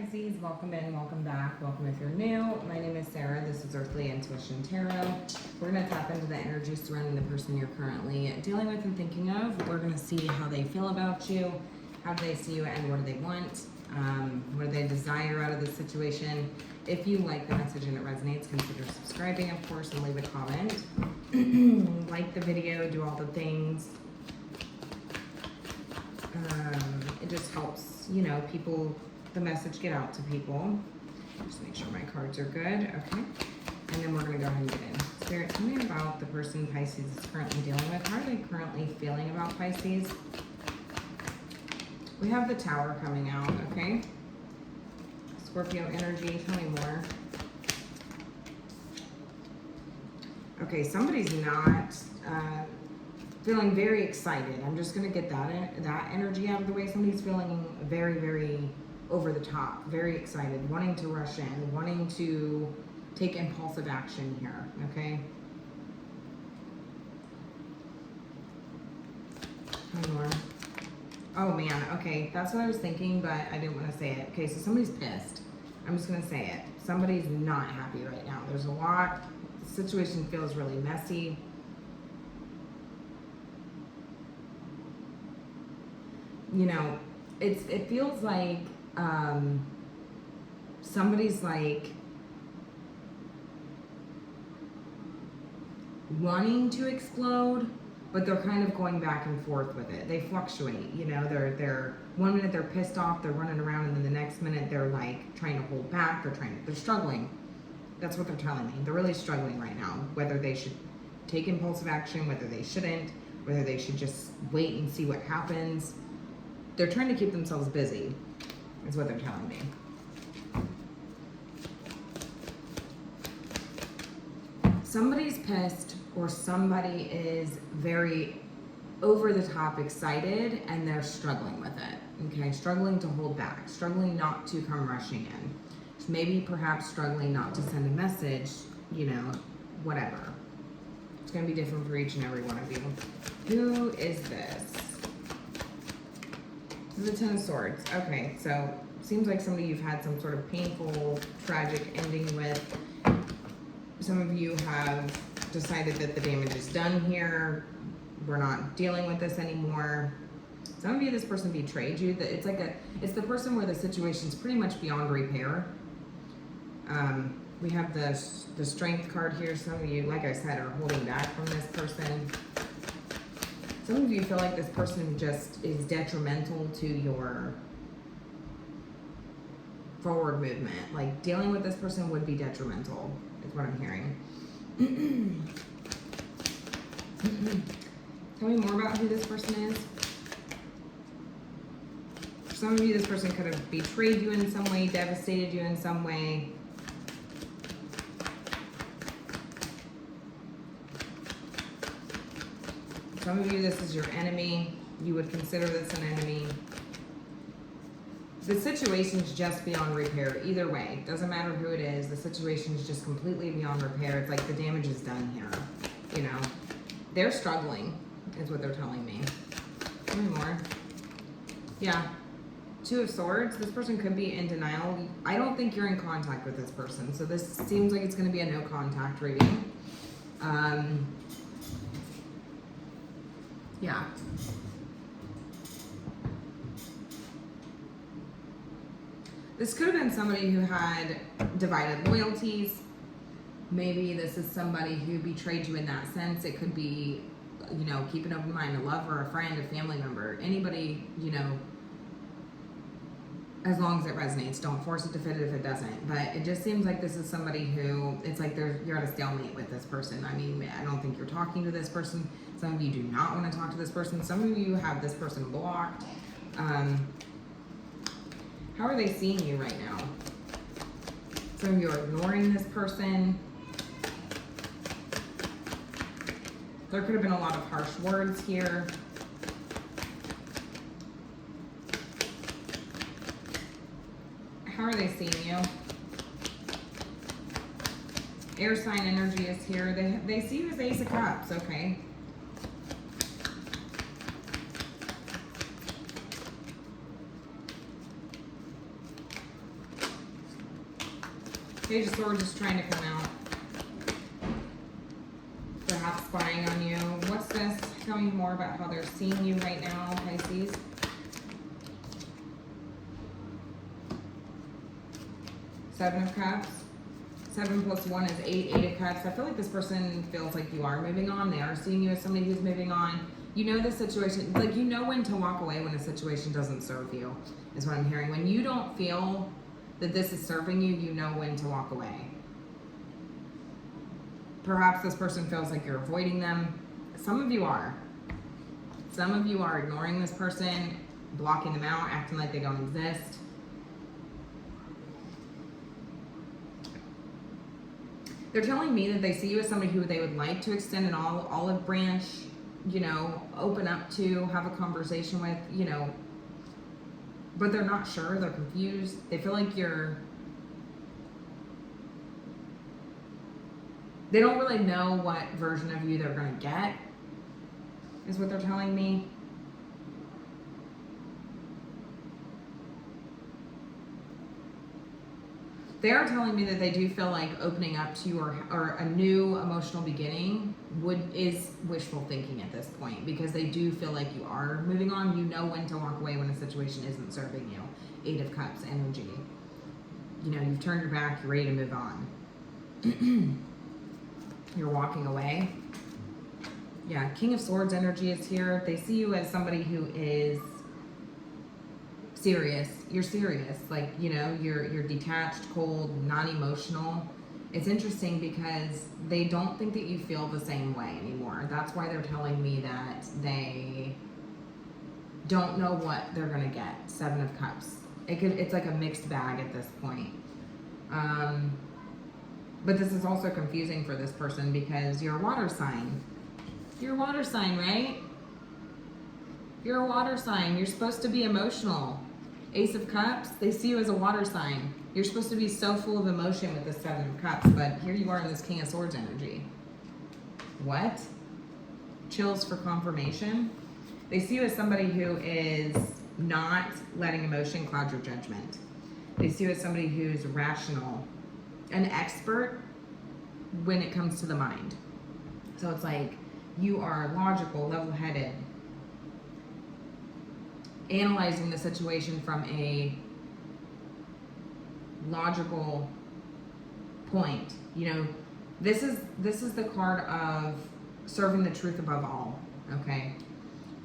Pisces, welcome in, welcome back, welcome if you're new. My name is Sarah, this is Earthly Intuition Tarot. We're going to tap into the energy surrounding the person you're currently dealing with and thinking of. We're going to see how they feel about you, how do they see you, and what do they want, what do they desire out of this situation. If you like the message and it resonates, consider subscribing, of course, and leave a comment. Like the video, do all the things. It just helps, you know, the message get out to people. Just make sure my cards are good. Okay. And then we're going to go ahead and get in. Spirit, tell me about the person Pisces is currently dealing with. How are they currently feeling about Pisces? We have the Tower coming out, okay? Scorpio energy, tell me more. Okay, somebody's not feeling very excited. I'm just going to get that energy out of the way. Somebody's feeling very, very over the top, very excited, wanting to rush in, wanting to take impulsive action here, okay? One more. Oh man, okay, that's what I was thinking, but I didn't want to say it. Okay, so somebody's pissed. I'm just going to say it. Somebody's not happy right now. There's a lot. The situation feels really messy. You know, it feels like somebody's like wanting to explode, but they're kind of going back and forth with it. They fluctuate, you know, they're 1 minute they're pissed off, they're running around, and then the next minute they're like trying to hold back, they're struggling. That's what they're telling me. They're really struggling right now, whether they should take impulsive action, whether they shouldn't, whether they should just wait and see what happens. They're trying to keep themselves busy, is what they're telling me. Somebody's pissed, or somebody is very over the top excited, and they're struggling with it, okay? Struggling to hold back, struggling not to come rushing in. Maybe perhaps struggling not to send a message, you know, whatever. It's gonna be different for each and every one of you. Who is this? The Ten of Swords. Okay, so seems like somebody you've had some sort of painful, tragic ending with. Some of you have decided that the damage is done here. We're not dealing with this anymore. Some of you, this person betrayed you. It's the person where the situation's pretty much beyond repair. We have the Strength card here. Some of you, like I said, are holding back from this person. Some of you feel like this person just is detrimental to your forward movement. Like dealing with this person would be detrimental, is what I'm hearing. Tell me more about who this person is. For some of you, this person could have betrayed you in some way, devastated you in some way. Some of you, this is your enemy. You would consider this an enemy. The situation's just beyond repair. Either way, doesn't matter who it is. The situation's just completely beyond repair. It's like the damage is done here. You know, they're struggling, is what they're telling me. Tell me more. Yeah, Two of Swords. This person could be in denial. I don't think you're in contact with this person, so this seems like it's going to be a no contact reading. Yeah. This could have been somebody who had divided loyalties. Maybe this is somebody who betrayed you in that sense. It could be, you know, keep an open mind, a lover, a friend, a family member, anybody, you know, as long as it resonates. Don't force it to fit it if it doesn't. But it just seems like this is somebody who, it's like you're at a stalemate with this person. I mean, I don't think you're talking to this person. Some of you do not want to talk to this person. Some of you have this person blocked. How are they seeing you right now? Some of you are ignoring this person. There could have been a lot of harsh words here. How are they seeing you? Air sign energy is here. They see you as Ace of Cups, okay? Page of Swords is trying to come out. Perhaps spying on you. What's this? Tell me more about how they're seeing you right now, Pisces. Seven of Cups. 7 plus 1 is 8. 8 of Cups. I feel like this person feels like you are moving on. They are seeing you as somebody who's moving on. You know the situation, like you know when to walk away when a situation doesn't serve you, is what I'm hearing. When you don't feel that this is serving you, you know when to walk away. Perhaps this person feels like you're avoiding them. Some of you are. Some of you are ignoring this person, blocking them out, acting like they don't exist. They're telling me that they see you as somebody who they would like to extend an olive branch, you know, open up to, have a conversation with, you know, but they're not sure, they're confused. They feel like they don't really know what version of you they're going to get, is what they're telling me. They are telling me that they do feel like opening up to you or a new emotional beginning is wishful thinking at this point, because they do feel like you are moving on. You know when to walk away when a situation isn't serving you. 8 of Cups energy. You know, you've turned your back, you're ready to move on. You're walking away. Yeah, King of Swords energy is here. They see you as somebody who is serious. You're serious. Like, you know, you're detached, cold, non-emotional. It's interesting because they don't think that you feel the same way anymore. That's why they're telling me that they don't know what they're going to get. 7 of Cups. It's like a mixed bag at this point. But this is also confusing for this person because you're a water sign. You're a water sign, right? You're a water sign. You're supposed to be emotional. Ace of Cups, they see you as a water sign. You're supposed to be so full of emotion with the 7 of Cups, but here you are in this King of Swords energy. What? Chills for confirmation. They see you as somebody who is not letting emotion cloud your judgment. They see you as somebody who's rational, an expert when it comes to the mind. So it's like you are logical, level-headed, analyzing the situation from a logical point. You know, this is the card of serving the truth above all, okay?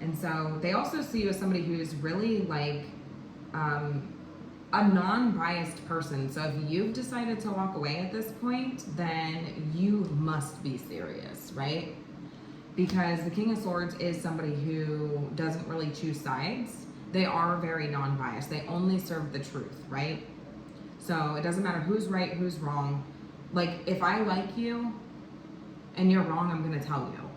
And so they also see you as somebody who's really like a non-biased person. So if you've decided to walk away at this point, then you must be serious, right? Because the King of Swords is somebody who doesn't really choose sides. They are very non-biased. They only serve the truth, right? So it doesn't matter who's right, who's wrong. Like, if I like you and you're wrong, I'm going to tell you.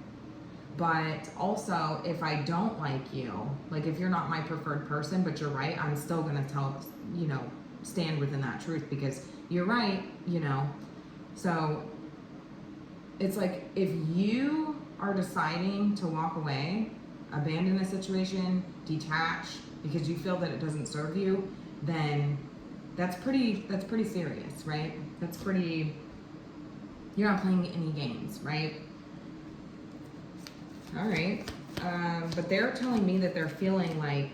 But also, if I don't like you, like if you're not my preferred person, but you're right, I'm still going to tell, you know, stand within that truth because you're right, you know. So it's like if you are deciding to walk away, abandon a situation, detach because you feel that it doesn't serve you, then that's pretty serious, right? That's pretty, you're not playing any games, right? All right. But they're telling me that they're feeling like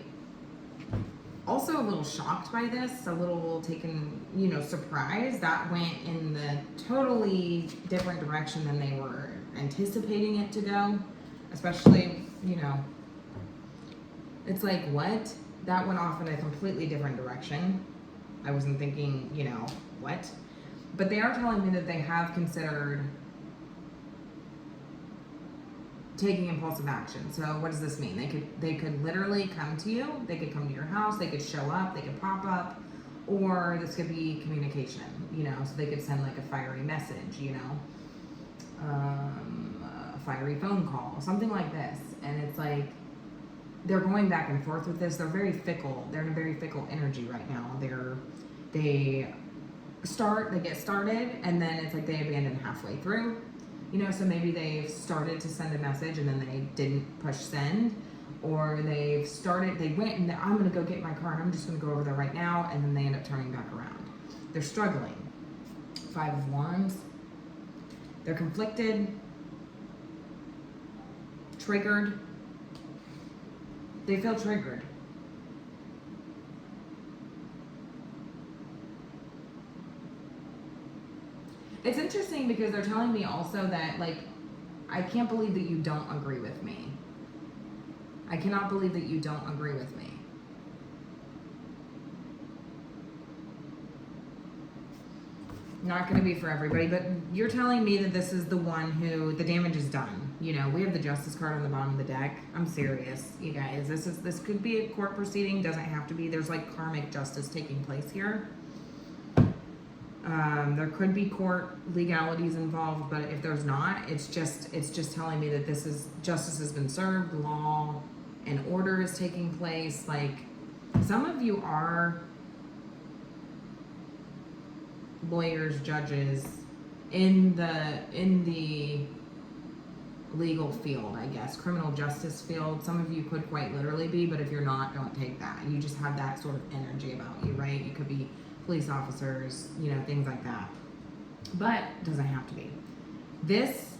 also a little shocked by this, a little taken, you know, surprised. That went in the totally different direction than they were anticipating it to go, especially, you know, it's like, what? That went off in a completely different direction. I wasn't thinking, you know, what? But they are telling me that they have considered taking impulsive action. So what does this mean? They could literally come to you. They could come to your house. They could show up. They could pop up. Or this could be communication, you know, so they could send like a fiery message, you know, a fiery phone call, something like this. And it's like, they're going back and forth with this. They're very fickle. They're in a very fickle energy right now. They get started, and then it's like they abandon halfway through. You know, so maybe they've started to send a message and then they didn't push send, or they went and I'm going to go get my car and I'm just going to go over there right now, and then they end up turning back around. They're struggling. Five of Wands. They're conflicted, triggered. They feel triggered. It's interesting because they're telling me also that, like, I can't believe that you don't agree with me. I cannot believe that you don't agree with me. Not going to be for everybody, but you're telling me that this is the one who the damage is done. You know, we have the Justice card on the bottom of the deck. I'm serious, you guys. This could be a court proceeding. Doesn't have to be. There's like karmic justice taking place here. There could be court legalities involved, but if there's not, it's just telling me that this is justice has been served, law and order is taking place. Like, some of you are lawyers, judges in the legal field, I guess, criminal justice field. Some of you could quite literally be, but if you're not, don't take that. You just have that sort of energy about you, right? You could be police officers, you know, things like that. But it doesn't have to be. This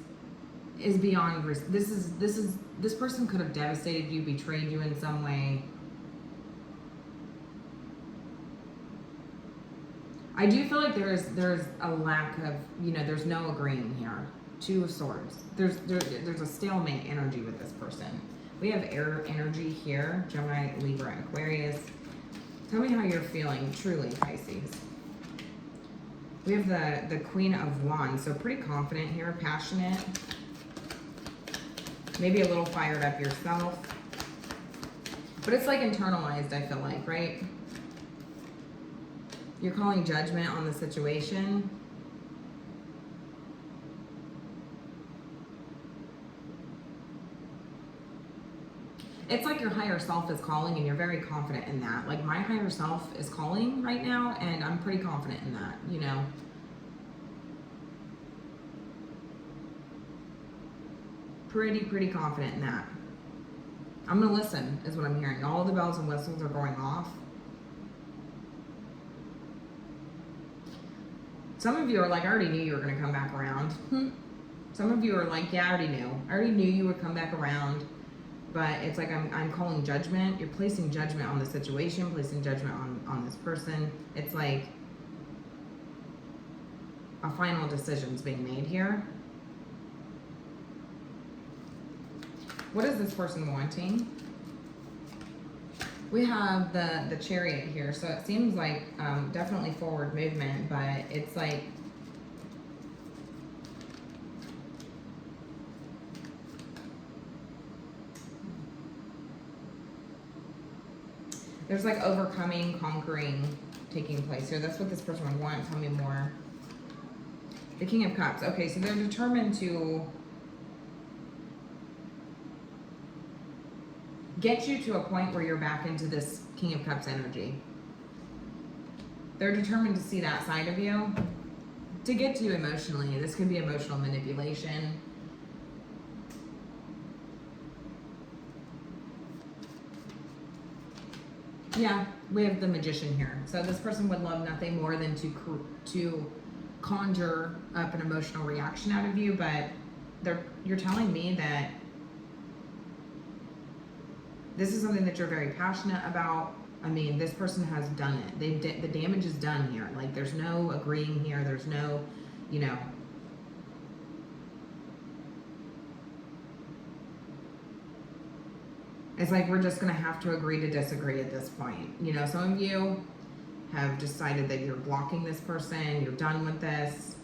is beyond risk. This person could have devastated you, betrayed you in some way. I do feel like there's a lack of, you know, there's no agreeing here. Two of Swords. There's a stalemate energy with this person. We have air energy here, Gemini, Libra, Aquarius. Tell me how you're feeling, truly, Pisces. We have the Queen of Wands, so pretty confident here, passionate. Maybe a little fired up yourself. But it's like internalized, I feel like, right? You're calling judgment on the situation. It's like your higher self is calling and you're very confident in that. Like, my higher self is calling right now and I'm pretty confident in that, you know. Pretty confident in that. I'm gonna listen, is what I'm hearing. All the bells and whistles are going off. Some of you are like, I already knew you were gonna come back around. Some of you are like, yeah, I already knew. I already knew you would come back around. But it's like I'm calling judgment. You're placing judgment on the situation, placing judgment on this person. It's like a final decision's being made here. What is this person wanting? We have the Chariot here, so it seems like definitely forward movement, but it's like there's like overcoming, conquering taking place here. That's what this person would want. Tell me more. The King of Cups. Okay, so they're determined to get you to a point where you're back into this King of Cups energy. They're determined to see that side of you, to get to you emotionally. This could be emotional manipulation. Yeah, we have the Magician here. So this person would love nothing more than to conjure up an emotional reaction out of you, but you're telling me that this is something that you're very passionate about. I mean, this person has done it. The damage is done here. Like, there's no agreeing here. There's no, you know. It's like we're just going to have to agree to disagree at this point. You know, some of you have decided that you're blocking this person. You're done with this.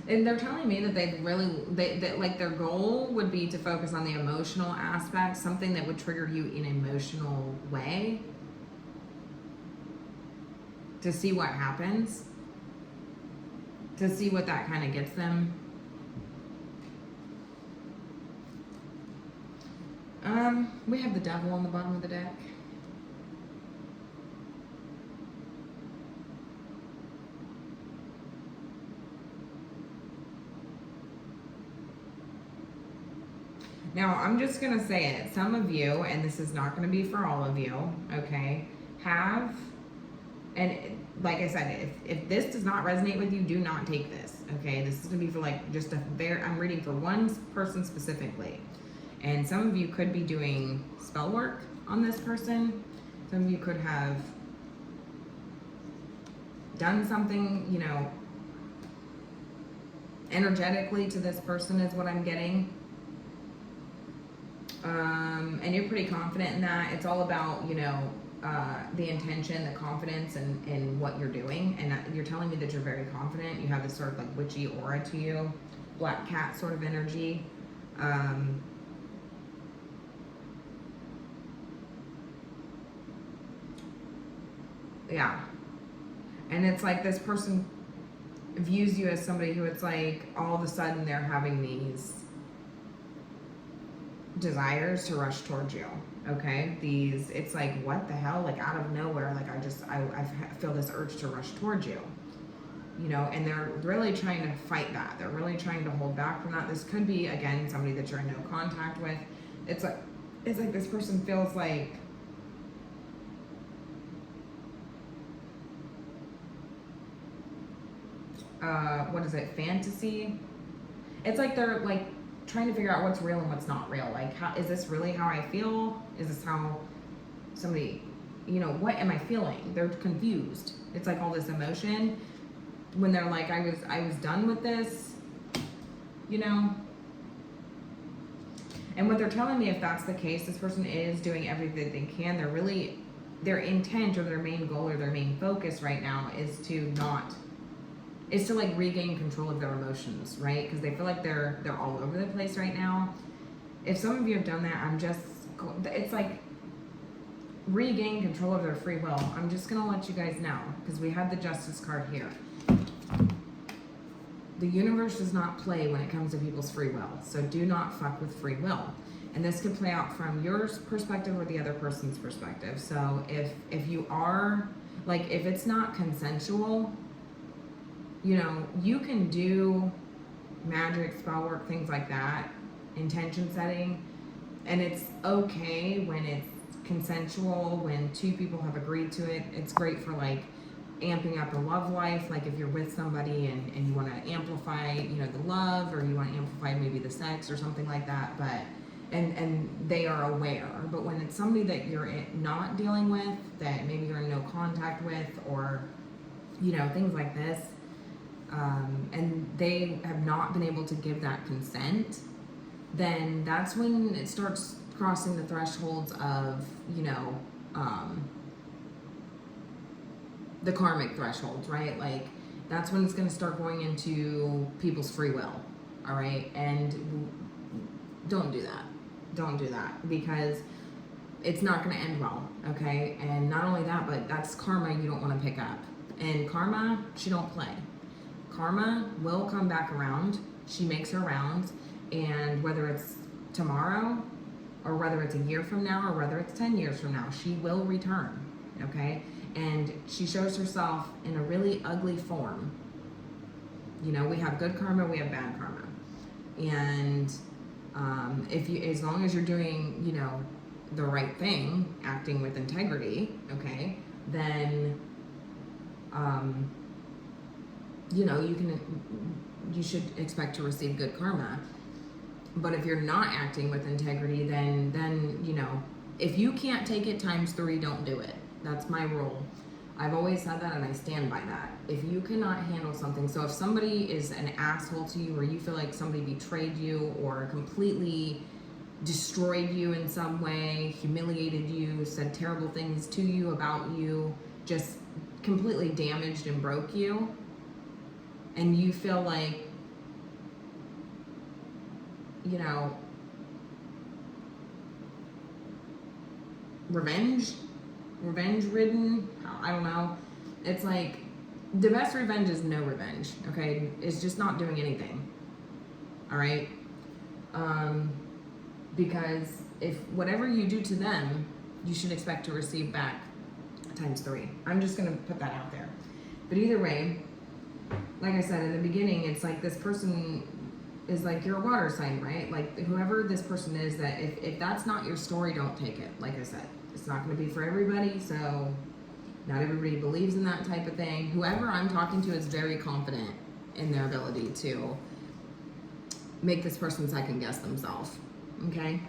And they're telling me that that like their goal would be to focus on the emotional aspect, something that would trigger you in an emotional way, to see what happens, to see what that kind of gets them. We have the Devil on the bottom of the deck. Now, I'm just going to say it. Some of you, and this is not going to be for all of you, okay? have, and like I said, if this does not resonate with you, do not take this, okay? This is gonna be for like just I'm reading for one person specifically. And some of you could be doing spell work on this person. Some of you could have done something, you know, energetically to this person is what I'm getting. And you're pretty confident in that. It's all about, you know, the intention, the confidence in what you're doing. And you're telling me that you're very confident. You have this sort of like witchy aura to you, black cat sort of energy. Yeah. And it's like this person views you as somebody who it's like all of a sudden they're having these desires to rush towards you, okay? It's like, what the hell? Like out of nowhere, like I feel this urge to rush towards you, you know, and they're really trying to fight that. They're really trying to hold back from that. This could be, again, somebody that you're in no contact with. It's like this person feels like what is it, fantasy? It's like they're like trying to figure out what's real and what's not real. Like, how is this really how I feel? Is this how somebody, you know, what am I feeling? They're confused. It's like all this emotion when they're like, I was done with this, you know. And what they're telling me, if that's the case, this person is doing everything they can. They're really, their intent or their main goal or their main focus right now is to like regain control of their emotions, right? Because they feel like they're all over the place right now. If some of you have done that, it's like regain control of their free will. I'm just gonna let you guys know, because we have the Justice card here. The universe does not play when it comes to people's free will, so do not fuck with free will. And this could play out from your perspective or the other person's perspective. So if you are, like, if it's not consensual, you know, you can do magic, spell work, things like that, intention setting, and it's okay when it's consensual, when two people have agreed to it. It's great for like amping up a love life, like if you're with somebody and you want to amplify, you know, the love, or you want to amplify maybe the sex or something like that, but and they are aware. But when it's somebody that you're not dealing with, that maybe you're in no contact with, or, you know, things like this, and they have not been able to give that consent, then that's when it starts crossing the thresholds of, you know, the karmic thresholds, right? Like, that's when it's going to start going into people's free will, all right? And don't do that. Don't do that, because it's not going to end well, okay? And not only that, but that's karma you don't want to pick up. And karma, she don't play. Karma will come back around. She makes her rounds, and whether it's tomorrow or whether it's a year from now or whether it's 10 years from now, she will return, okay? And she shows herself in a really ugly form. You know, we have good karma, we have bad karma. And as long as you're doing, you know, the right thing, acting with integrity, okay, then you know, you should expect to receive good karma. But if you're not acting with integrity, then you know, if you can't take it times 3, don't do it. That's my rule. I've always said that, and I stand by that. If you cannot handle something, so if somebody is an asshole to you, or you feel like somebody betrayed you or completely destroyed you in some way, humiliated you, said terrible things to you, about you, just completely damaged and broke you, and you feel like, you know, revenge ridden, I don't know. It's like, the best revenge is no revenge, okay? It's just not doing anything, all right? Because if whatever you do to them, you should expect to receive back times 3. I'm just gonna put that out there. But either way, like I said in the beginning, it's like this person is like, you're a water sign, right? Like, whoever this person is, that if that's not your story, don't take it, like I said. It's not going to be for everybody, so not everybody believes in that type of thing. Whoever I'm talking to is very confident in their ability to make this person second guess themselves. Okay?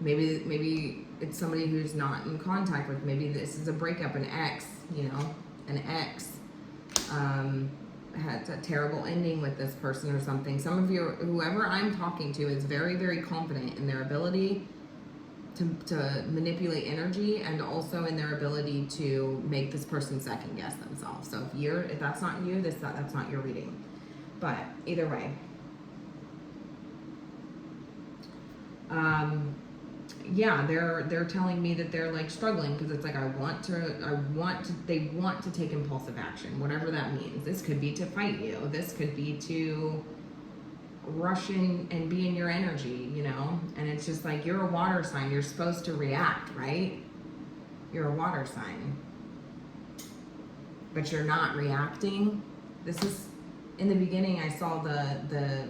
Maybe it's somebody who's not in contact with. Maybe this is a breakup, an ex, an ex had a terrible ending with this person or something. Some of you, whoever I'm talking to, is very, very confident in their ability to manipulate energy, and also in their ability to make this person second guess themselves. So if that's not you, that's not your reading. But either way, yeah, they're telling me that they're like struggling, because it's like they want to take impulsive action, whatever that means. This could be to fight you. This could be to rush in and be in your energy, and it's just like, you're a water sign. You're supposed to react, right? You're a water sign, but you're not reacting. This is, in the beginning, I saw the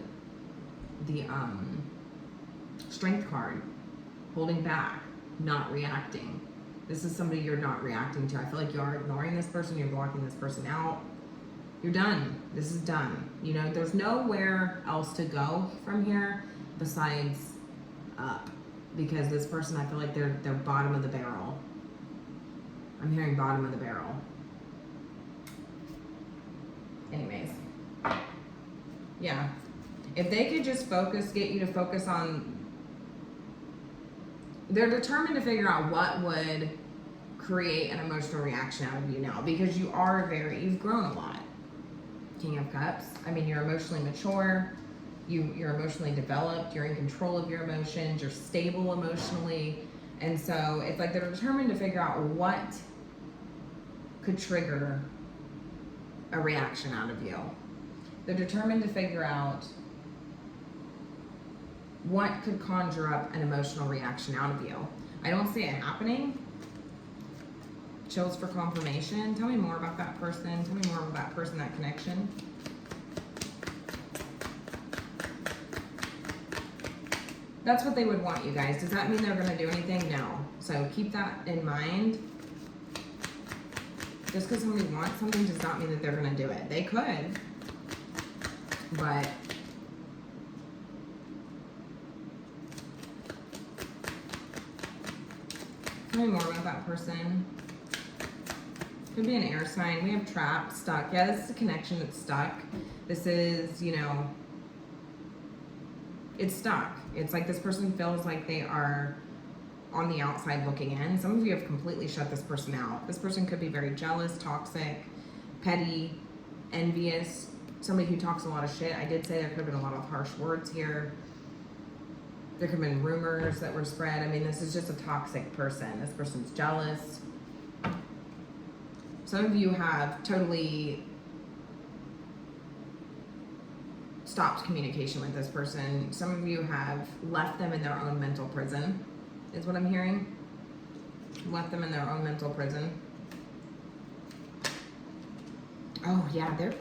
strength card, holding back, not reacting. This is somebody you're not reacting to. I feel like you're ignoring this person, you're blocking this person out. You're done. This is done. There's nowhere else to go from here besides up, because this person, I feel like they're bottom of the barrel. I'm hearing bottom of the barrel. Anyways, yeah, if they could just get you to focus on, they're determined to figure out what would create an emotional reaction out of you now, because you've grown a lot. King of Cups. I mean, you're emotionally mature. You're emotionally developed. You're in control of your emotions. You're stable emotionally. And so it's like they're determined to figure out what could trigger a reaction out of you. They're determined to figure out what could conjure up an emotional reaction out of you. I don't see it happening. Chills for confirmation. Tell me more about that person. Tell me more about that person, that connection. That's what they would want, you guys. Does that mean they're going to do anything? No. So keep that in mind. Just because somebody wants something does not mean that they're going to do it. They could. But tell me more about that person. Could be an air sign. We have trapped, stuck. Yeah, this is a connection that's stuck. This is, it's stuck. It's like this person feels like they are on the outside looking in. Some of you have completely shut this person out. This person could be very jealous, toxic, petty, envious, somebody who talks a lot of shit. I did say there could have been a lot of harsh words here. There could have been rumors that were spread. I mean, this is just a toxic person. This person's jealous. Some of you have totally stopped communication with this person. Some of you have left them in their own mental prison, is what I'm hearing. Left them in their own mental prison. Oh yeah, they're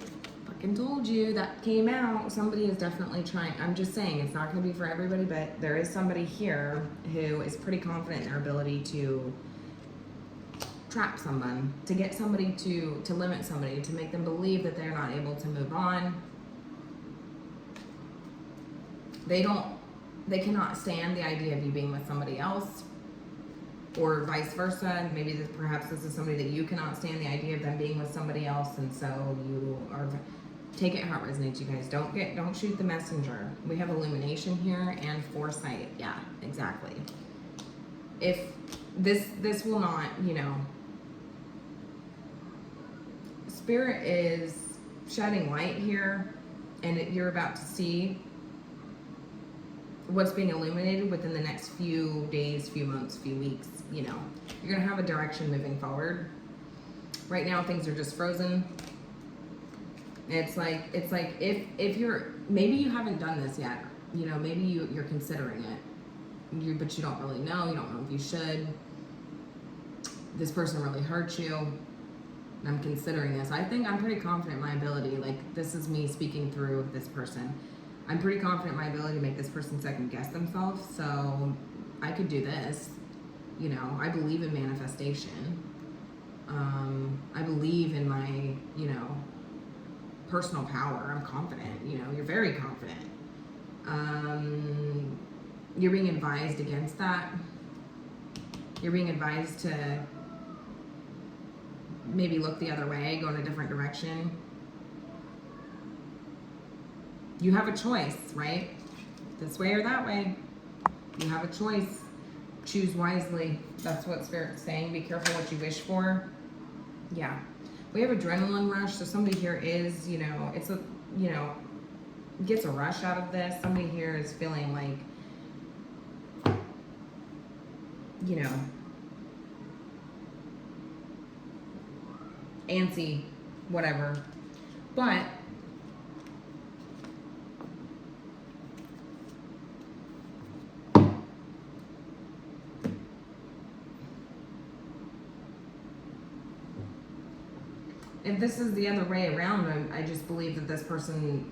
fucking told you. That came out. Somebody is definitely trying. I'm just saying, it's not going to be for everybody, but there is somebody here who is pretty confident in their ability to trap someone, to get somebody to limit somebody, to make them believe that they're not able to move on. They cannot stand the idea of you being with somebody else, or vice versa. Maybe perhaps this is somebody that you cannot stand the idea of them being with somebody else, and so you are, take it how it resonates, you guys. Don't shoot the messenger. We have illumination here and foresight. Yeah, exactly. If this will not, Spirit is shedding light here, and you're about to see what's being illuminated within the next few days, few months, few weeks. You're gonna have a direction moving forward. Right now things are just frozen. It's like if you're, maybe you haven't done this yet, maybe you're considering it, but you don't really know. You don't know if you should. This person really hurt you. I'm considering this. I think I'm pretty confident in my ability. Like, this is me speaking through this person. I'm pretty confident in my ability to make this person second guess themselves. So I could do this. You know, I believe in manifestation. I believe in my, you know, personal power. I'm confident. You know, you're very confident. You're being advised against that. You're being advised to maybe look the other way, go in a different direction. You have a choice, right? This way or that way. You have a choice. Choose wisely. That's what Spirit's saying. Be careful what you wish for. Yeah. We have adrenaline rush, so somebody here is, you know, it's a, you know, gets a rush out of this. Somebody here is feeling like, you know, antsy, whatever. But if this is the other way around, I just believe that this person,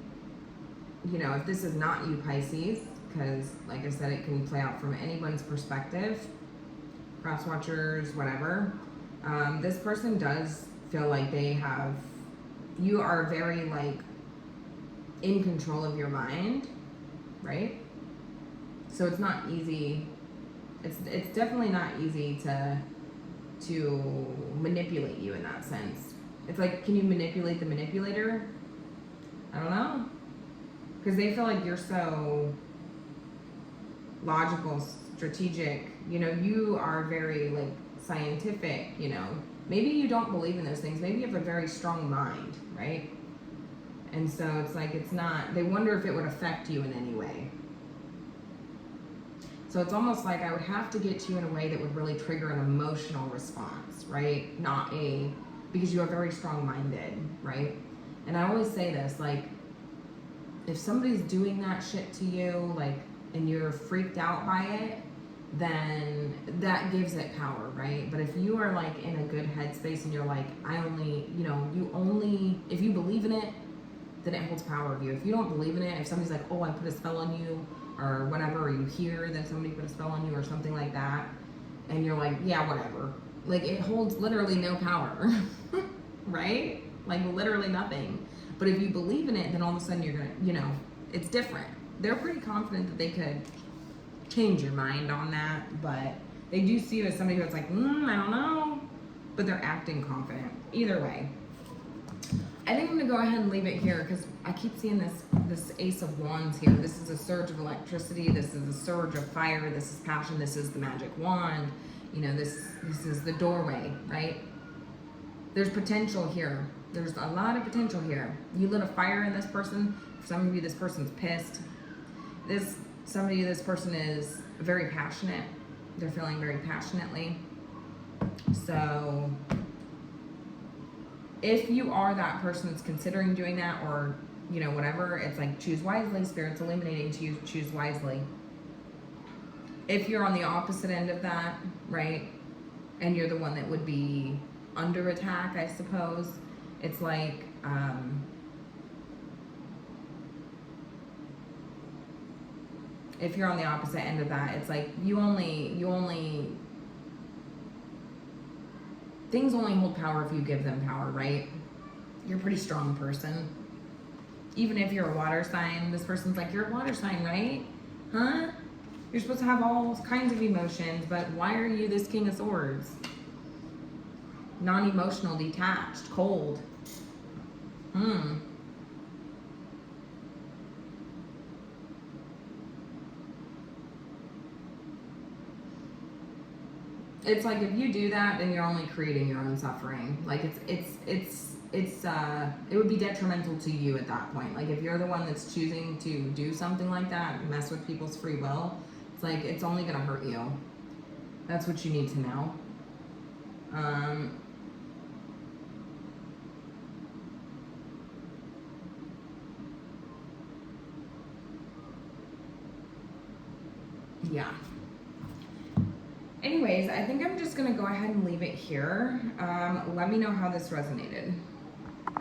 you know, if this is not you, Pisces, because like I said, it can play out from anyone's perspective, cross watchers, whatever. This person does feel like they have, you are very like in control of your mind, right? So it's not easy. It's definitely not easy to manipulate you in that sense. It's like, can you manipulate the manipulator? I don't know. Because they feel like you're so logical, strategic. You know, you are very like scientific, you know. Maybe you don't believe in those things. Maybe you have a very strong mind, right? And so it's like, it's not, they wonder if it would affect you in any way. So it's almost like I would have to get to you in a way that would really trigger an emotional response, right? Not a, because you are very strong-minded, right? And I always say this, like, if somebody's doing that shit to you, like, and you're freaked out by it, then that gives it power, right? But if you are like in a good headspace and you're like, I only, you know, you only, if you believe in it, then it holds power of you. If you don't believe in it, if somebody's like, oh, I put a spell on you, or whatever, or you hear that somebody put a spell on you or something like that, and you're like, yeah, whatever. Like, it holds literally no power, right? Like, literally nothing. But if you believe in it, then all of a sudden you're gonna, you know, it's different. They're pretty confident that they could change your mind on that, but they do see you as somebody who's like, I don't know, but they're acting confident. Either way. I think I'm gonna go ahead and leave it here because I keep seeing this Ace of Wands here. This is a surge of electricity. This is a surge of fire. This is passion. This is the magic wand. You know, this is the doorway, right? There's potential here. There's a lot of potential here. You lit a fire in this person. For some of you, this person's pissed. This person is very passionate. They're feeling very passionately. So if you are that person that's considering doing that, or, you know, whatever, it's like, choose wisely. Spirit's illuminating to you, choose wisely. If you're on the opposite end of that, right, and you're the one that would be under attack, I suppose, it's like, if you're on the opposite end of that, it's like you only things only hold power if you give them power, right? You're a pretty strong person. Even if you're a water sign, this person's like, you're a water sign, right? Huh? You're supposed to have all kinds of emotions, but why are you this King of Swords? Non-emotional, detached, cold. It's like, if you do that, then you're only creating your own suffering. Like, it would be detrimental to you at that point. Like, if you're the one that's choosing to do something like that, mess with people's free will, it's like, it's only gonna hurt you. That's what you need to know. Yeah. Anyways, I think I'm just going to go ahead and leave it here. Let me know how this resonated.